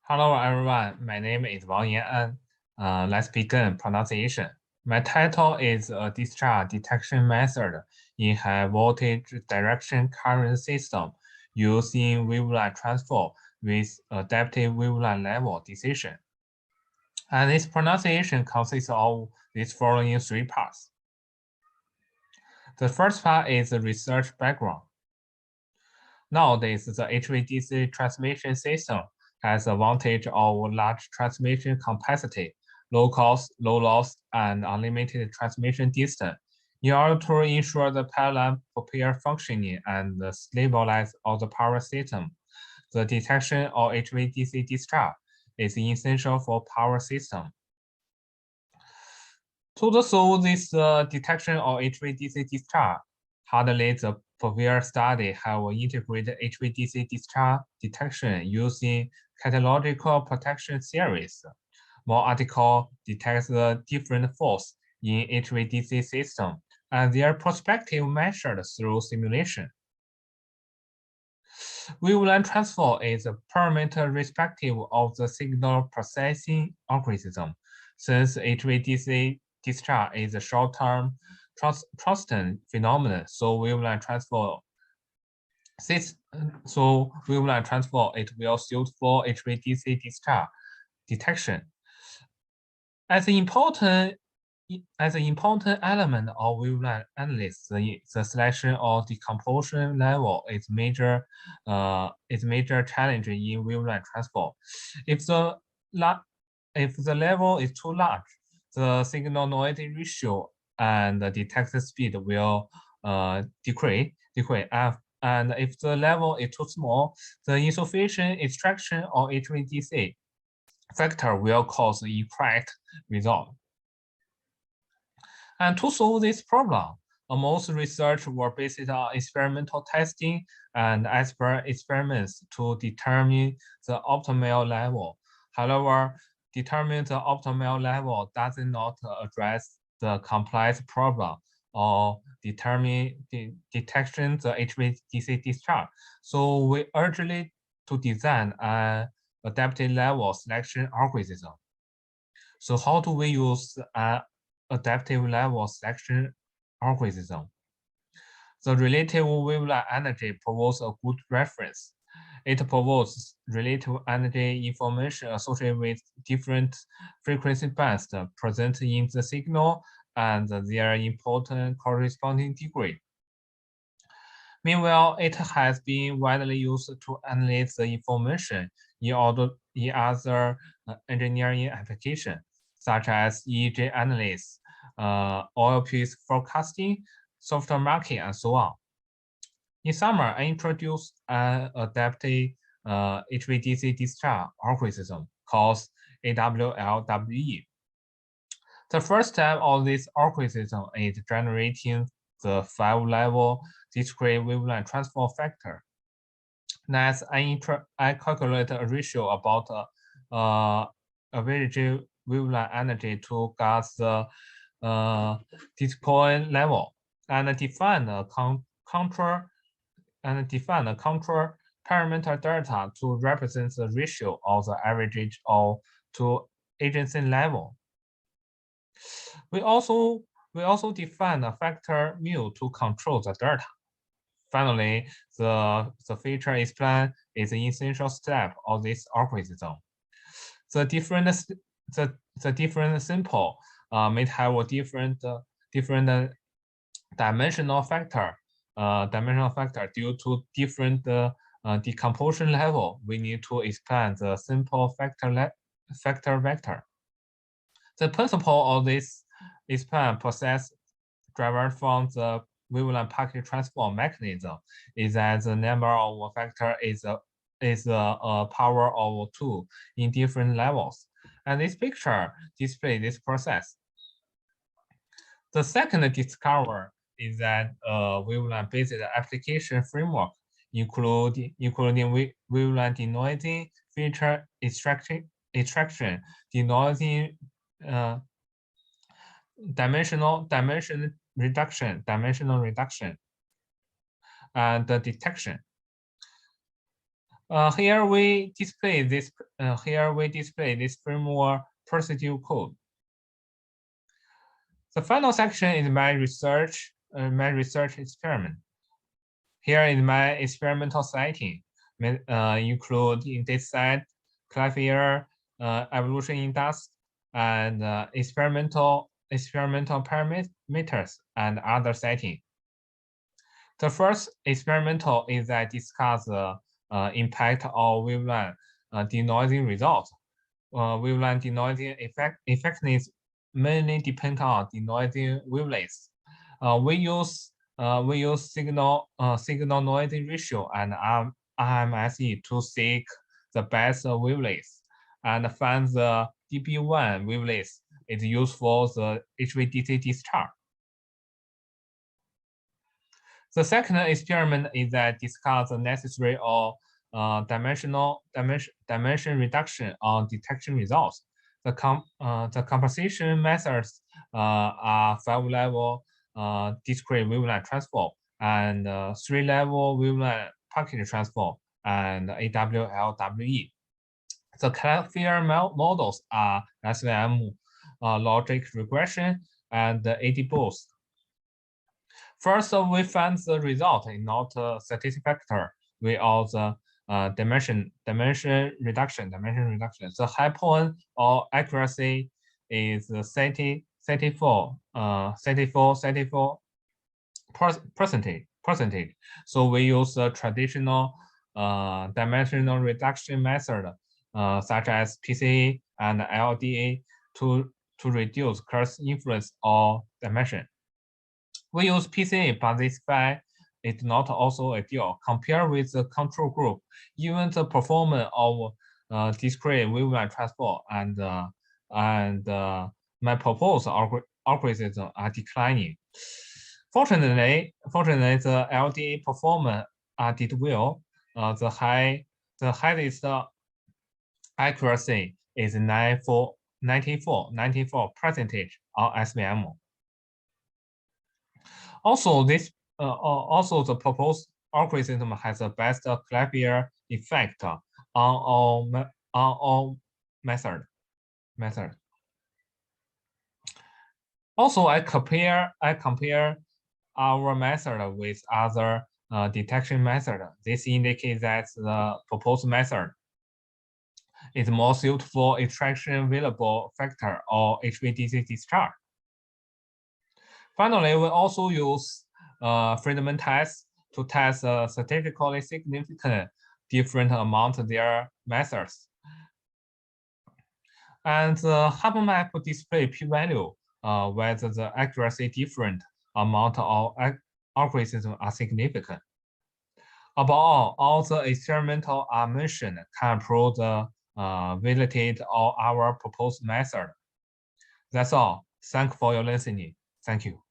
Hello everyone, my name is Wang Yanan. Let's begin pronunciation. My title is a discharge detection method in high voltage direction current system used in wavelet transfer with adaptive wavelet level decision. And this pronunciation consists of these following three parts. The first part is the research background. Nowadays, the HVDC transmission system has the advantage of large transmission capacity, low cost, low loss, and unlimited transmission distance. In order to ensure the pipeline proper functioning and stabilize of the power system, the detection of HVDC discharge is essential for power system. To solve this detection of HVDC discharge, hardly the previous study have integrated HVDC discharge detection using catalytic protection series. More article detects the different force in HVDC system and their prospective measured through simulation. Wavelet transfer is a parameter respective of the signal processing algorithm. Since HVDC discharge is a short-term transient phenomenon, so wavelet transfer it will suit for HVDC discharge detection. As an important element of wavelet analysis, the selection of decomposition level is major challenge in wavelet transfer. If the level is too large, the signal noise ratio and the detected speed will decrease. And if the level is too small, the insufficient extraction of HVDC factor will cause incorrect result. And to solve this problem, most research were based on experimental testing and experiments to determine the optimal level. However, determining the optimal level does not address the complex problem of determining the detection the HVDC discharge. So we urgently to design an adaptive level selection algorithm. So how do we use adaptive level selection algorithm? The relative wavelet energy provides a good reference. It provides relative energy information associated with different frequency bands present in the signal and their important corresponding degree. Meanwhile, it has been widely used to analyze the information in other engineering applications, such as EEG analysis, oil price forecasting, software marketing, and so on. In summer, I introduced an adaptive HVDC discharge algorithm called AWLWE. The first step of this algorithm is generating the 5-level discrete wavelet transfer factor. Next, I calculate a ratio about average wavelet energy to gas the discrete level and define a control parameter delta to represent the ratio of the average to agency level. We also define a factor mu to control the delta. Finally, the feature explain is an essential step of this algorithm. The different sample may have a different dimensional factor due to different decomposition level. We need to expand the simple factor vector. The principle of this expand process derived from the wavelet packet transform mechanism is that the number of factor is a power of 2 in different levels. And this picture displays this process. The second discovery is that wavelet-based application framework, including wavelet denoising, feature extraction, denoising, dimensional reduction, and the detection. Here we display this. Framework procedure code. The final section is my research experiment. Here is my experimental setting, including dataset, classifier, evolution index, and experimental parameters and other settings. The first experimental is that discuss the impact of wavelet denoising result. Wavelet denoising effectiveness mainly depend on denoising wavelets. We use signal noise ratio and RMSE to seek the best wavelets and find the dB1 wavelets is used for the HVDC discharge. The second experiment is that discuss the necessary of dimension reduction on detection results. The composition methods are 5-level discrete wavelet transform and 3-level wavelet package transform and AWLWE. The classifier models are SVM, logic regression, and AD boost. First, we find the result is not satisfactory with all the dimension reduction. The high point of accuracy is 34%. So we use the traditional dimensional reduction method such as PCA and LDA to reduce cross influence of dimension. We use PCA, but this fact is not also ideal. Compared with the control group, even the performance of discrete wavelet transform and my proposed algorithms are declining. Fortunately, the LDA performance did well. The highest accuracy is 94% on SVM. Also, the proposed algorithm has the best classifier effect on all method. Also, I compare our method with other detection method. This indicates that the proposed method is more suited for extraction available factor or HVDC discharge. Finally, we also use Friedman test to test statistically significant different amount of their methods. And the Hubble map display p-value whether the accuracy different amount of algorithms are significant. Above all the experimental are mentioned can prove the validity of our proposed method. That's all. Thank you for your listening. Thank you.